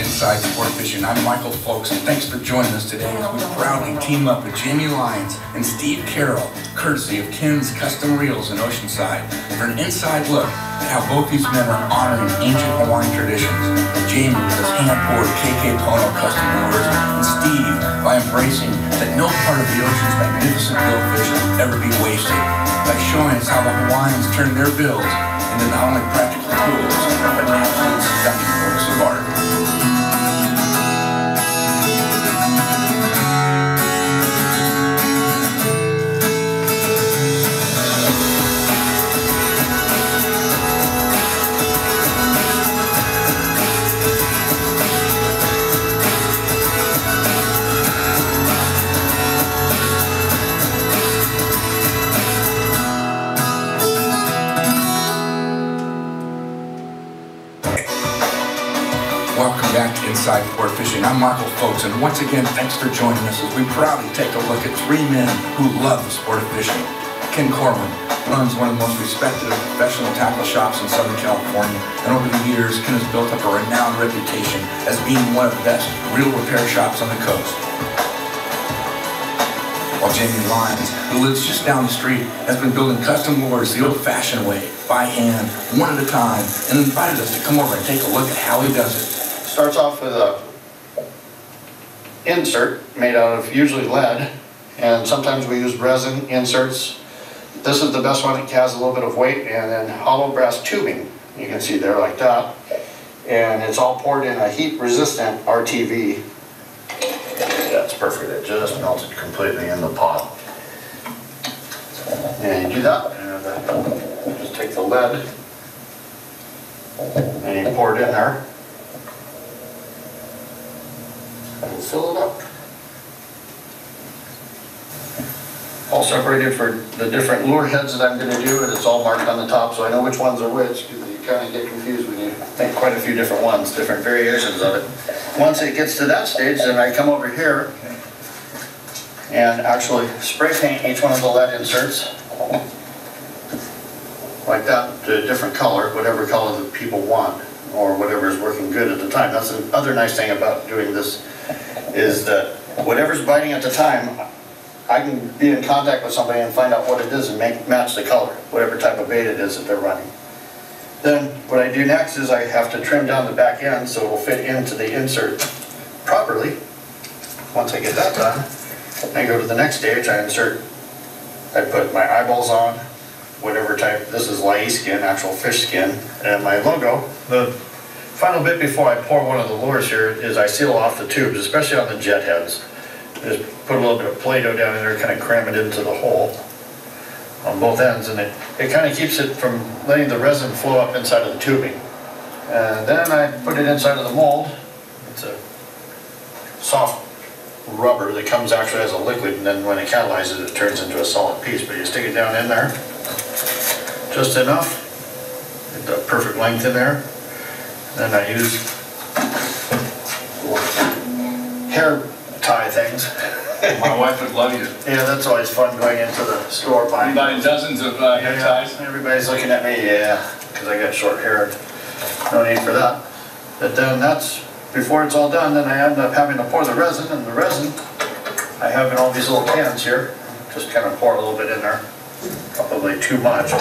Inside Sport Fishing. I'm Micheal, folks, and thanks for joining us today as we proudly team up with Jamie Lyons and Steve Carroll, courtesy of Ken's Custom Reels in Oceanside, for an inside look at how both these men are honoring ancient Hawaiian traditions. Jamie with his hand-poured KKPONO custom lures, and Steve by embracing that no part of the ocean's magnificent billfish will ever be wasted, by showing us how the Hawaiians turned their bills into not only practical tools, but absolute stunning works of art. Welcome back to Inside Sport Fishing. I'm Micheal, folks, and once again, thanks for joining us as we proudly take a look at three men who love the sport of fishing. Ken Corman runs one of the most respected professional tackle shops in Southern California, and over the years, Ken has built up a renowned reputation as being one of the best reel repair shops on the coast. While Jamie Lyons, who lives just down the street, has been building custom lures the old-fashioned way, by hand, one at a time, and invited us to come over and take a look at how he does it. Starts off with a insert made out of usually lead, and sometimes we use resin inserts. This is the best one. It has a little bit of weight, and then hollow brass tubing. You can see there like that, and it's all poured in a heat-resistant RTV. That's perfect. It just melted completely in the pot. And you do that, and just take the lead and you pour it in there. And fill it up. All separated for the different lure heads that I'm going to do, and it's all marked on the top so I know which ones are which, because you kind of get confused when you make quite a few different ones, different variations of it. Once it gets to that stage, then I come over here and actually spray paint each one of the lead inserts like that to a different color, whatever color that people want, or whatever is working good at the time. That's the other nice thing about doing this, is that whatever's biting at the time, I can be in contact with somebody and find out what it is and match the color, whatever type of bait it is that they're running. Then what I do next is I have to trim down the back end so it will fit into the insert properly. Once I get that done, I go to the next stage. I put my eyeballs on, whatever type. This is lai skin, actual fish skin, and my logo. The final bit before I pour one of the lures here is I seal off the tubes, especially on the jet heads. Just put a little bit of Play-Doh down in there, kind of cram it into the hole on both ends, and it kind of keeps it from letting the resin flow up inside of the tubing. And then I put it inside of the mold. It's a soft rubber that comes actually as a liquid, and then when it catalyzes it turns into a solid piece. But you stick it down in there just enough, get the perfect length in there. Then I use hair tie things. My wife would love you. Yeah, that's always fun going into the store buying. Buying dozens of hair ties. Everybody's looking at me, yeah, because I got short hair. No need for that. But then that's, before it's all done, then I end up having to pour the resin, and the resin I have in all these little cans here. Just kind of pour a little bit in there, probably too much.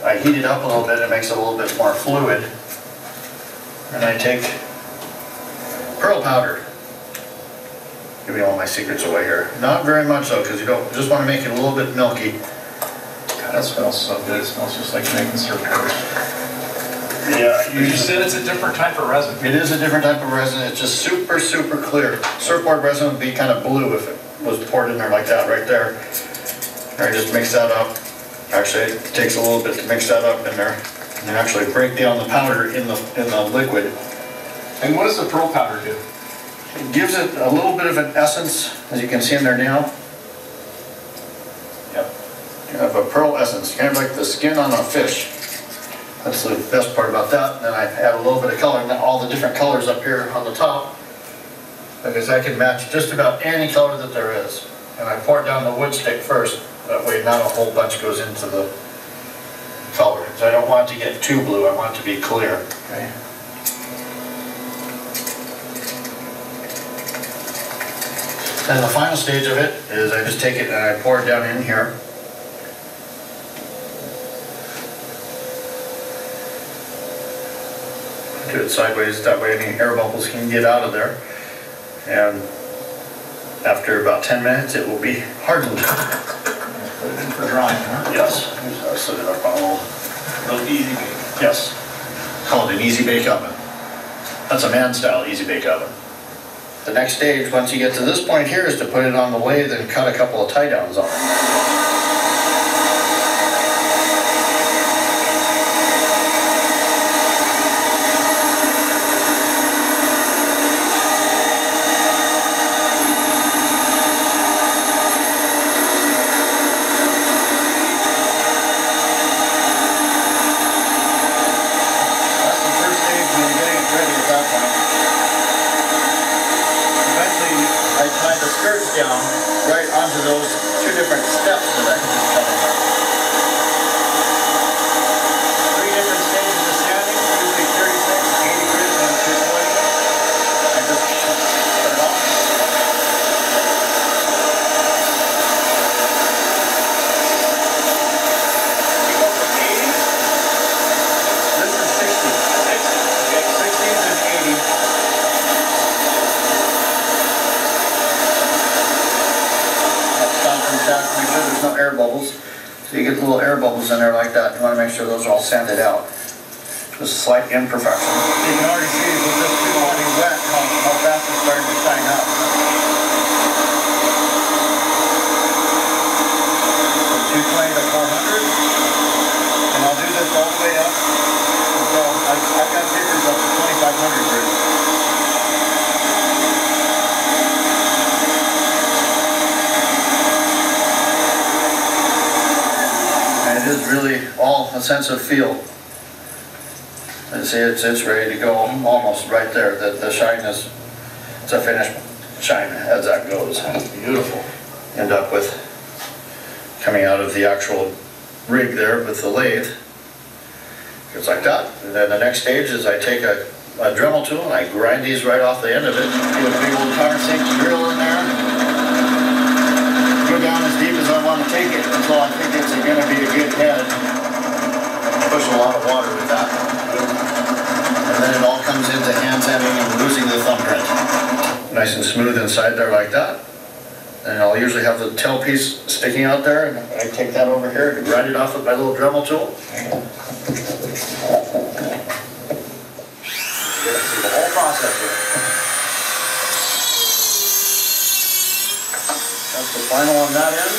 I heat it up a little bit, it makes it a little bit more fluid. And I take pearl powder. Giving all my secrets away here. Not very much though, because you don't just want to make it a little bit milky. God, that smells so good. It smells just like making surfboards. Yeah. You said it's a different type of resin. It is a different type of resin. It's just super, super clear. Surfboard resin would be kind of blue if it was poured in there like that right there. I just mix that up. Actually, it takes a little bit to mix that up in there. And actually break down the powder in the liquid. And what does the pearl powder do? It gives it a little bit of an essence, as you can see in there now. Yep. You have a pearl essence, kind of like the skin on a fish. That's the best part about that. And then I add a little bit of color, and all the different colors up here on the top, because I can match just about any color that there is. And I pour it down the wood stick first. That way not a whole bunch goes into the color. So I don't want it to get too blue, I want it to be clear. Okay. Then the final stage of it is I just take it and I pour it down in here. Do it sideways, that way any air bubbles can get out of there. And after about 10 minutes it will be hardened. Put it in for drying, huh? Yes. I'll set it up on a Little easy bake. yes. Called an easy bake oven. That's a man style easy bake oven. The next stage, once you get to this point here, is to put it on the lathe and cut a couple of tie downs on it. Down right onto those two different steps that I just cut in there. 3 different stages of sanding, usually 36, 80 grit, and 220. I just cut it off. You go from 80. This is 60. 60s and 80. Make sure there's no air bubbles. So you get little air bubbles in there like that. You want to make sure those are all sanded out. Just a slight imperfection. You can already see with this already wet how fast it's starting to shine up. From 220 to 400. And I'll do this all the way up. So I've got figures up to 2500 grit. It is really all a sense of feel. And see, it's ready to go almost right there. The shine is, it's a finished shine as that goes. Beautiful. End up with, coming out of the actual rig there with the lathe. It's like that. And then the next stage is I take a Dremel tool and I grind these right off the end of it. Put a big old countersink drill in there. Go down as deep as I want to take it until I think it's going to be a good head. Push a lot of water with that. And then it all comes into hand sanding and losing the thumbprint. Nice and smooth inside there like that. And I'll usually have the tail piece sticking out there, and I take that over here and grind it off with my little Dremel tool. See the whole process here. That's the final on that end.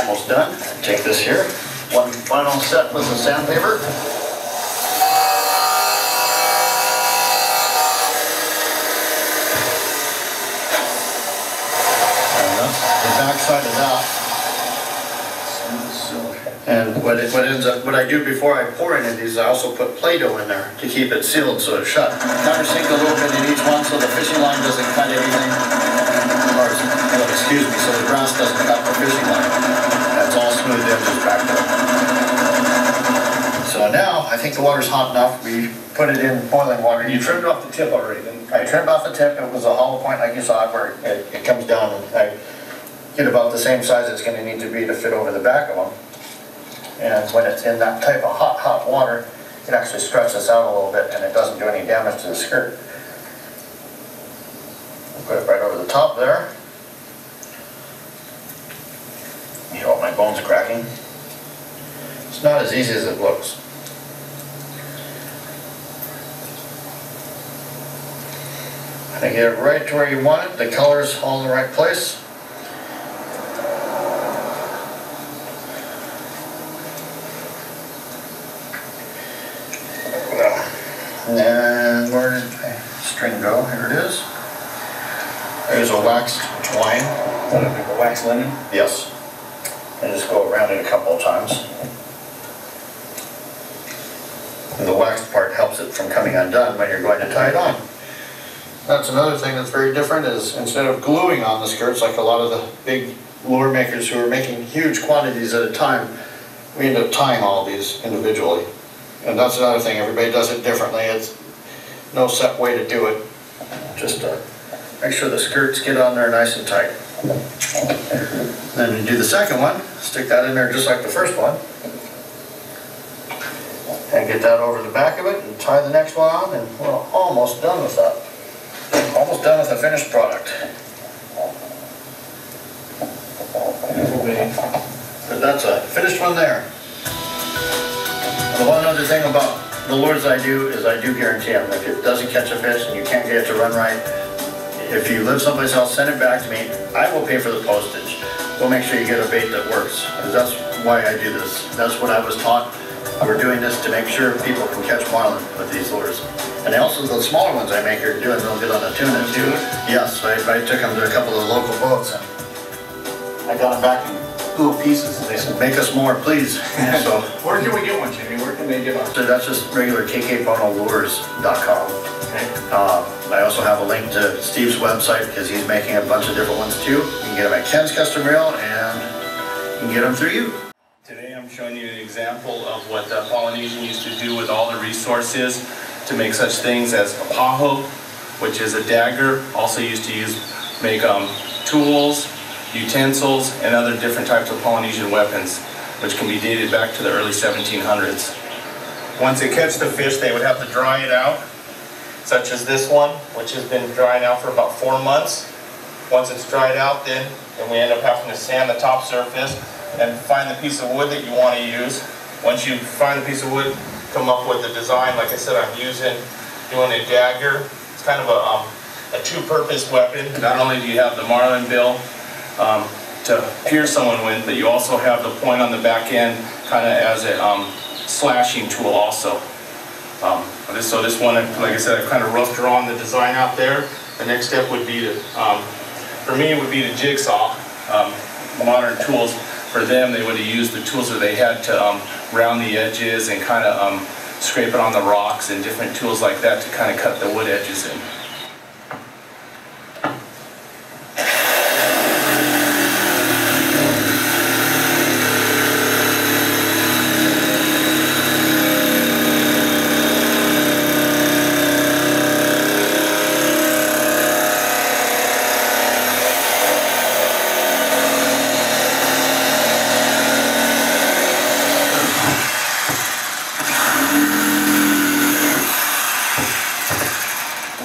Almost done. Take this here. One final set with the sandpaper. And that's the back side of that. And what I do before I pour any of these, I also put Play-Doh in there to keep it sealed so it's shut. Countersink a little bit in each one so the fishing line doesn't cut anything. Or, excuse me, so the grass doesn't cut the fishing line. That's all smooth edges back there. So now, I think the water's hot enough. We put it in boiling water. You trimmed off the tip already, then? I trimmed off the tip. It was a hollow point like you saw where it comes down. And I get about the same size it's going to need to be to fit over the back of them. And when it's in that type of hot water, it actually stretches out a little bit and it doesn't do any damage to the skirt. Put it right over the top there. You know, my bones cracking. It's not as easy as it looks. I think get it right to where you want it. The color's all in the right place. And where did my string go? Here it is. There's a waxed twine. A wax linen? Yes. And just go around it a couple of times. And the waxed part helps it from coming undone when you're going to tie it on. That's another thing that's very different is instead of gluing on the skirts like a lot of the big lure makers who are making huge quantities at a time, we end up tying all these individually. And that's another thing, everybody does it differently. It's no set way to do it. Just make sure the skirts get on there nice and tight. Then you do the second one, stick that in there just like the first one. And get that over the back of it and tie the next one on, and we're almost done with that. Almost done with the finished product. But that's a finished one there. The one other thing about the lures I do is I do guarantee them. If it doesn't catch a fish and you can't get it to run right, if you live someplace else, send it back to me. I will pay for the postage. We'll make sure you get a bait that works, because that's why I do this. That's what I was taught. We're doing this to make sure people can catch marlin with these lures. And also the smaller ones I make are doing real good on the tuna too. Yes, I took them to a couple of the local boats and I got them back in little pieces, and they said, make us more, please. So, Where can we get one, Jamie? Where can they get one? so that's just regular KKPONOLURES.com. Okay. I also have a link to Steve's website because he's making a bunch of different ones too. You can get them at Ken's Custom Reel, and you can get them through you. Today I'm showing you an example of what the Polynesian used to do with all the resources to make such things as a paho, which is a dagger, also used to make tools, utensils, and other different types of Polynesian weapons, which can be dated back to the early 1700s. Once they catch the fish, they would have to dry it out, such as this one, which has been drying out for about 4 months. Once it's dried out, then we end up having to sand the top surface and find the piece of wood that you want to use. Once you find the piece of wood, come up with the design. Like I said, I'm doing a dagger. It's kind of a two-purpose weapon. Not only do you have the marlin bill to pierce someone with, but you also have the point on the back end kind of as a slashing tool also. So this one, like I said, I've kind of rough drawn the design out there. The next step would be to, for me, it would be to jigsaw. Modern tools, for them, they would have used the tools that they had to round the edges and kind of scrape it on the rocks, and different tools like that to kind of cut the wood edges in.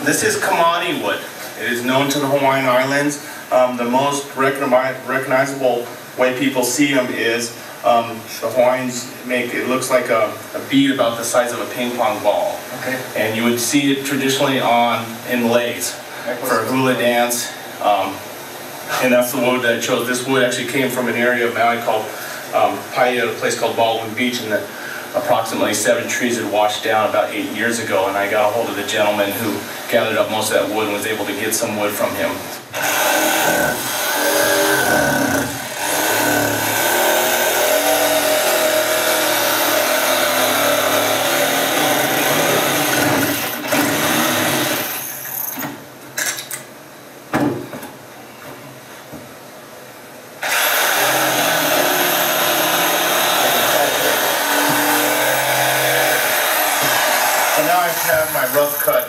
This is Kamani wood. It is known to the Hawaiian Islands. The most recognizable way people see them is the Hawaiians make, it looks like a bead about the size of a ping pong ball. Okay. And you would see it traditionally in leis for a hula dance. And that's the wood that I chose. This wood actually came from an area of Maui called Paia, a place called Baldwin Beach, and approximately 7 trees had washed down about 8 years ago, and I got a hold of the gentleman who gathered up most of that wood and was able to get some wood from him. Have my rough cut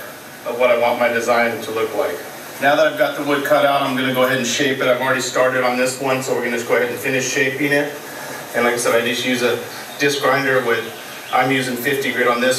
of what I want my design to look like. Now that I've got the wood cut out, I'm going to go ahead and shape it. I've already started on this one, so we're going to just go ahead and finish shaping it. And like I said, I just use a disc grinder with, I'm using 50 grit on this.